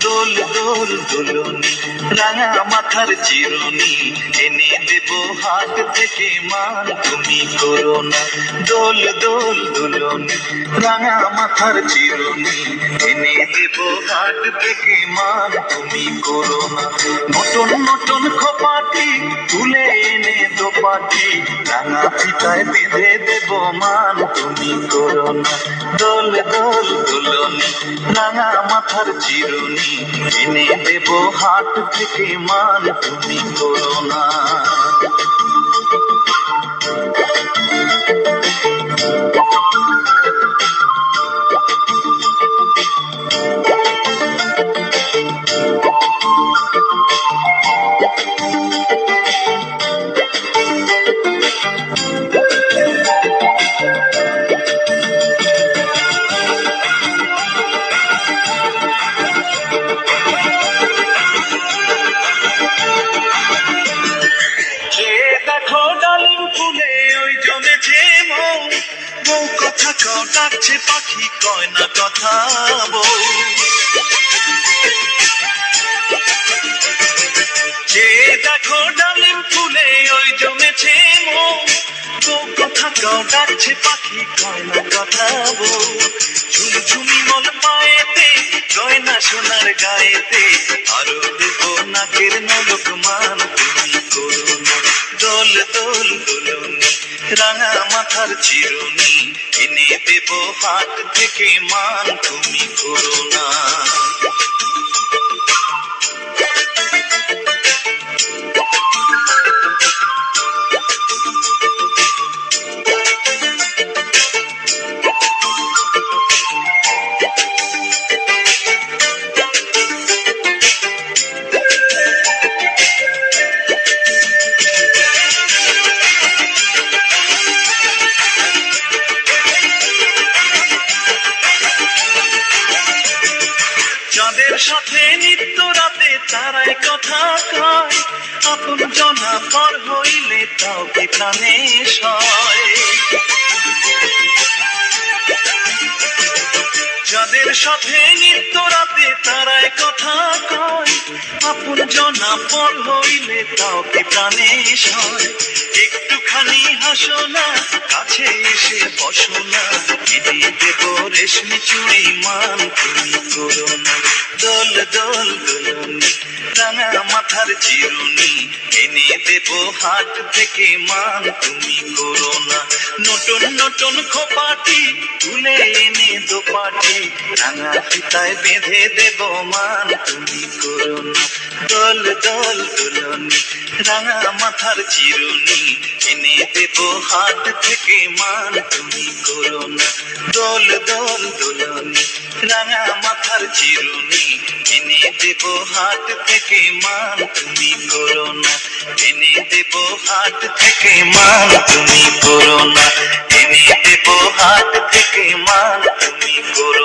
দোল দোল দুলনি রাঙা মাথার চিরুনি এনে দেব হাট থেকে মান তুমি করো না। দোল দোল দুলনি রাঙা মাথার চিরুনি এনে দেব হাট থেকে মান তুমি করো না। নতুন নতুন খোপাটি তুলে এনে দোপাটি রাঙা ফিতায় বেঁধে দেব মান তুমি করো না। দোল দোল দুলনি রাঙা মাথার চিরুনি এনে দেব হাট থেকে মান তুমি করো না। কথা কও ডাকছে পাখি কয় না কথা বউ, যে দেখো ডালিম ফুলে ওই জমেছে মৌ। কথা কও ডাকছে পাখি কয় না কথা বউ, ঝুমঝুমি মন পায়েতে গয়না সোনার গায়েতে আরো দেব নাকের নলক মান তুমি করো না। দোল দোল দুলনি রাঙা মাথার চিরুনি এনে দেব হাট থেকে মান তুমি করো না। যাদের সাথে নিত্য রাতে তারাই কথা কয়, আপন জনা পর হইলে তাও কি প্রাণে সয়। যাদের সাথে নিত্য রাতে তারাই কথা কয়, আপন জনা পর হইলে তাও কি প্রাণে সয়। একটুখানি হাসো না, কাছে এসে বসো না, এনে দেব রেশমি চুড়ি মান তুমি করো না। দোল দোল দুলনি রাঙা মাথার চিরুনি এনে দেব হাট থেকে মান তুমি করো না। নতুন নতুন খোপাটি তুলে এনে দোপাটি রাঙা ফিতায় বেঁধে দেব মান তুমি করো না। দোল দোল দুলনি রাঙা মাথার চিরুনি এনে দেব হাট থেকে মান তুমি করো না। দোল দোল দুলনি রাঙা মাথার চিরুনি এনে দেব হাট থেকে মান তুমি করো না। এনে দেব হাট থেকে মান তুমি করো না। এনে দেব হাট থেকে মান তুমি করো